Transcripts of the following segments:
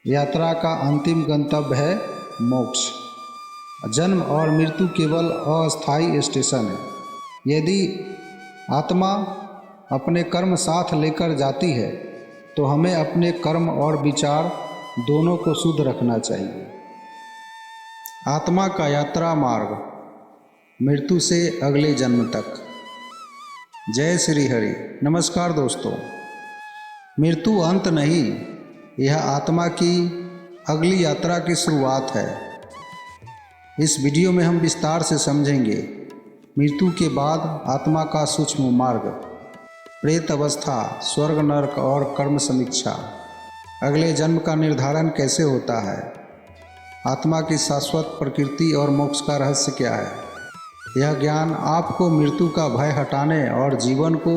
यात्रा का अंतिम गंतव्य है मोक्ष। जन्म और मृत्यु केवल अस्थायी स्टेशन है। यदि आत्मा अपने कर्म साथ लेकर जाती है तो हमें अपने कर्म और विचार दोनों को शुद्ध रखना चाहिए। आत्मा का यात्रा मार्ग, मृत्यु से अगले जन्म तक। जय श्री हरि। नमस्कार दोस्तों, मृत्यु अंत नहीं, यह आत्मा की अगली यात्रा की शुरुआत है। इस वीडियो में हम विस्तार से समझेंगे मृत्यु के बाद आत्मा का सूक्ष्म मार्ग, प्रेत अवस्था, स्वर्ग नरक और कर्म समीक्षा, अगले जन्म का निर्धारण कैसे होता है, आत्मा की शाश्वत प्रकृति और मोक्ष का रहस्य क्या है। यह ज्ञान आपको मृत्यु का भय हटाने और जीवन को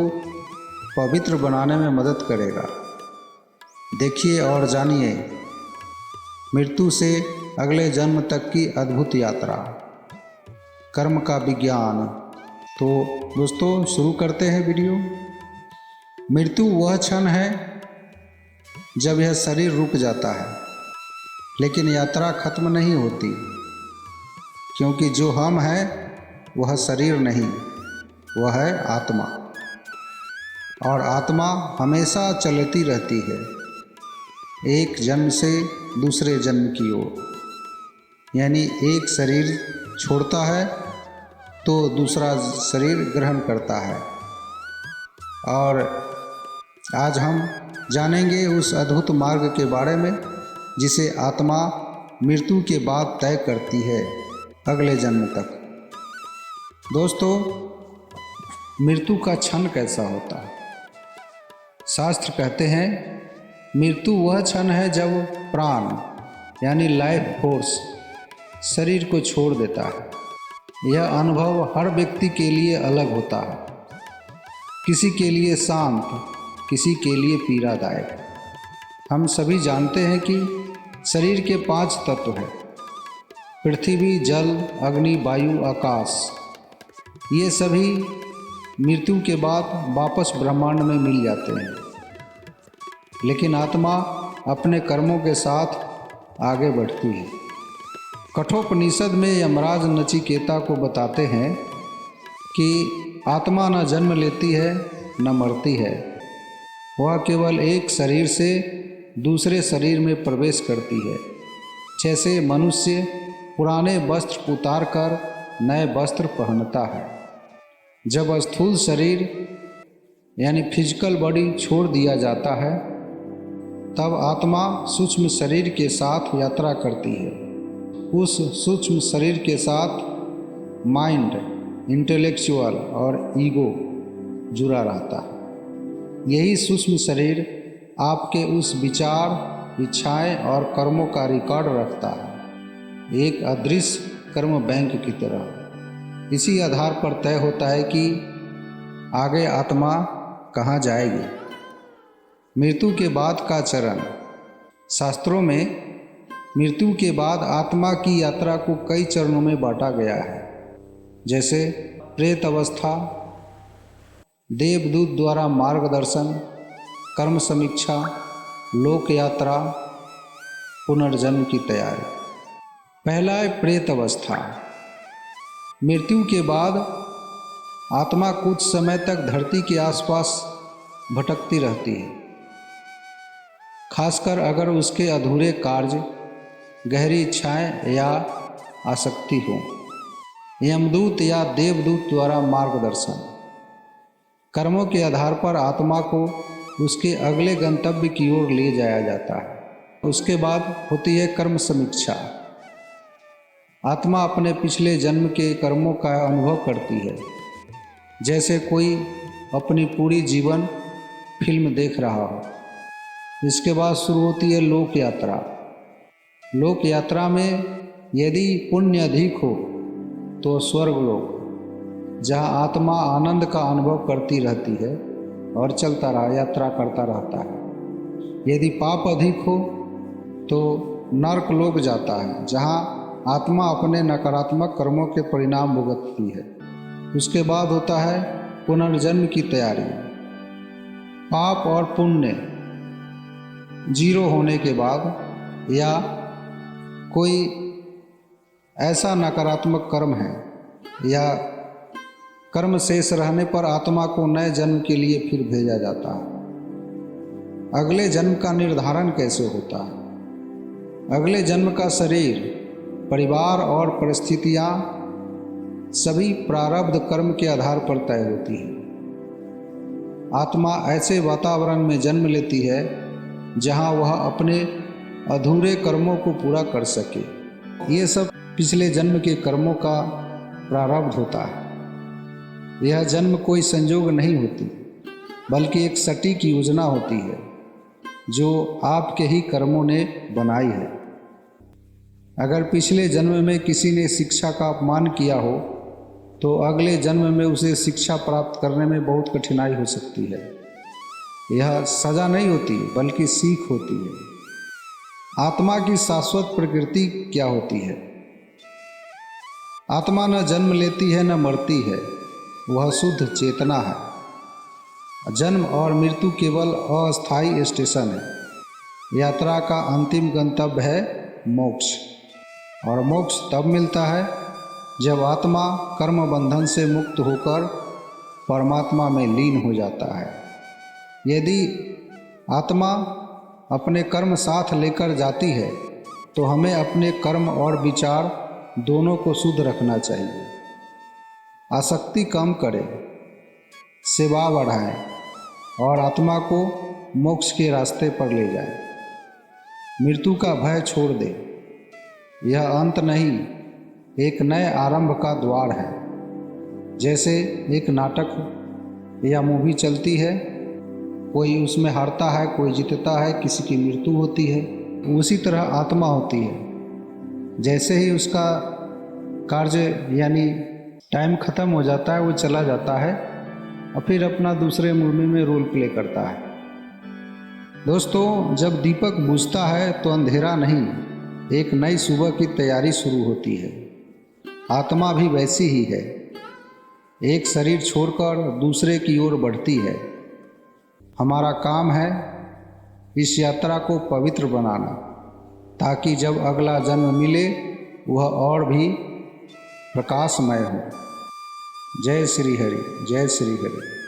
पवित्र बनाने में मदद करेगा। देखिए और जानिए मृत्यु से अगले जन्म तक की अद्भुत यात्रा, कर्म का विज्ञान। तो दोस्तों शुरू करते हैं वीडियो। मृत्यु वह क्षण है जब यह शरीर रुक जाता है, लेकिन यात्रा खत्म नहीं होती, क्योंकि जो हम हैं वह शरीर नहीं, वह है आत्मा। और आत्मा हमेशा चलती रहती है, एक जन्म से दूसरे जन्म की ओर। यानी एक शरीर छोड़ता है तो दूसरा शरीर ग्रहण करता है। और आज हम जानेंगे उस अद्भुत मार्ग के बारे में जिसे आत्मा मृत्यु के बाद तय करती है अगले जन्म तक। दोस्तों, मृत्यु का क्षण कैसा होता है? शास्त्र कहते हैं मृत्यु वह क्षण है जब प्राण यानी लाइफ फोर्स शरीर को छोड़ देता है। यह अनुभव हर व्यक्ति के लिए अलग होता है, किसी के लिए शांत, किसी के लिए पीड़ादायक। हम सभी जानते हैं कि शरीर के 5 तत्व हैं: पृथ्वी, जल, अग्नि, वायु, आकाश। ये सभी मृत्यु के बाद वापस ब्रह्मांड में मिल जाते हैं, लेकिन आत्मा अपने कर्मों के साथ आगे बढ़ती है। कठोपनिषद में यमराज नचिकेता को बताते हैं कि आत्मा न जन्म लेती है न मरती है, वह केवल एक शरीर से दूसरे शरीर में प्रवेश करती है। जैसे मनुष्य पुराने वस्त्र उतार कर नए वस्त्र पहनता है। जब स्थूल शरीर यानी फिजिकल बॉडी छोड़ दिया जाता है, तब आत्मा सूक्ष्म शरीर के साथ यात्रा करती है। उस सूक्ष्म शरीर के साथ माइंड, इंटेलेक्चुअल और ईगो जुड़ा रहता है। यही सूक्ष्म शरीर आपके उस विचार, इच्छाएं और कर्मों का रिकॉर्ड रखता है, एक अदृश्य कर्म बैंक की तरह। इसी आधार पर तय होता है कि आगे आत्मा कहाँ जाएगी। मृत्यु के बाद का चरण। शास्त्रों में मृत्यु के बाद आत्मा की यात्रा को कई चरणों में बांटा गया है, जैसे प्रेत अवस्था, देवदूत द्वारा मार्गदर्शन, कर्म समीक्षा, लोक यात्रा, पुनर्जन्म की तैयारी। पहला है प्रेत अवस्था। मृत्यु के बाद आत्मा कुछ समय तक धरती के आसपास भटकती रहती है, खासकर अगर उसके अधूरे कार्य, गहरी इच्छाएं या आसक्ति हो। यमदूत या देवदूत द्वारा मार्गदर्शन। कर्मों के आधार पर आत्मा को उसके अगले गंतव्य की ओर ले जाया जाता है। उसके बाद होती है कर्म समीक्षा। आत्मा अपने पिछले जन्म के कर्मों का अनुभव करती है, जैसे कोई अपनी पूरी जीवन फिल्म देख रहा हो। इसके बाद शुरू होती है लोक यात्रा। लोक यात्रा में यदि पुण्य अधिक हो तो स्वर्ग लोक, जहाँ आत्मा आनंद का अनुभव करती रहती है और यात्रा करता रहता है। यदि पाप अधिक हो तो नरक लोक जाता है, जहाँ आत्मा अपने नकारात्मक कर्मों के परिणाम भुगतती है। उसके बाद होता है पुनर्जन्म की तैयारी। पाप और पुण्य जीरो होने के बाद या कोई ऐसा नकारात्मक कर्म है या कर्म शेष रहने पर आत्मा को नए जन्म के लिए फिर भेजा जाता है। अगले जन्म का निर्धारण कैसे होता है? अगले जन्म का शरीर, परिवार और परिस्थितियाँ सभी प्रारब्ध कर्म के आधार पर तय होती है। आत्मा ऐसे वातावरण में जन्म लेती है जहाँ वह अपने अधूरे कर्मों को पूरा कर सके। ये सब पिछले जन्म के कर्मों का प्रारब्ध होता है। यह जन्म कोई संयोग नहीं होती, बल्कि एक सटीक योजना होती है जो आपके ही कर्मों ने बनाई है। अगर पिछले जन्म में किसी ने शिक्षा का अपमान किया हो तो अगले जन्म में उसे शिक्षा प्राप्त करने में बहुत कठिनाई हो सकती है। यह सजा नहीं होती, बल्कि सीख होती है। आत्मा की शाश्वत प्रकृति क्या होती है? आत्मा न जन्म लेती है न मरती है, वह शुद्ध चेतना है। जन्म और मृत्यु केवल अस्थायी स्टेशन है। यात्रा का अंतिम गंतव्य है मोक्ष, और मोक्ष तब मिलता है जब आत्मा कर्म बंधन से मुक्त होकर परमात्मा में लीन हो जाता है। यदि आत्मा अपने कर्म साथ लेकर जाती है तो हमें अपने कर्म और विचार दोनों को शुद्ध रखना चाहिए। आसक्ति कम करें, सेवा बढ़ाएं और आत्मा को मोक्ष के रास्ते पर ले जाएं। मृत्यु का भय छोड़ दें, यह अंत नहीं, एक नए आरंभ का द्वार है। जैसे एक नाटक या मूवी चलती है, कोई उसमें हारता है, कोई जीतता है, किसी की मृत्यु होती है, उसी तरह आत्मा होती है। जैसे ही उसका कार्य यानी टाइम ख़त्म हो जाता है, वो चला जाता है और फिर अपना दूसरे मूवी में रोल प्ले करता है। दोस्तों, जब दीपक बुझता है तो अंधेरा नहीं, एक नई सुबह की तैयारी शुरू होती है। आत्मा भी वैसी ही है, एक शरीर छोड़कर दूसरे की ओर बढ़ती है। हमारा काम है इस यात्रा को पवित्र बनाना, ताकि जब अगला जन्म मिले वह और भी प्रकाशमय हो। जय श्री हरि, जय श्री हरि।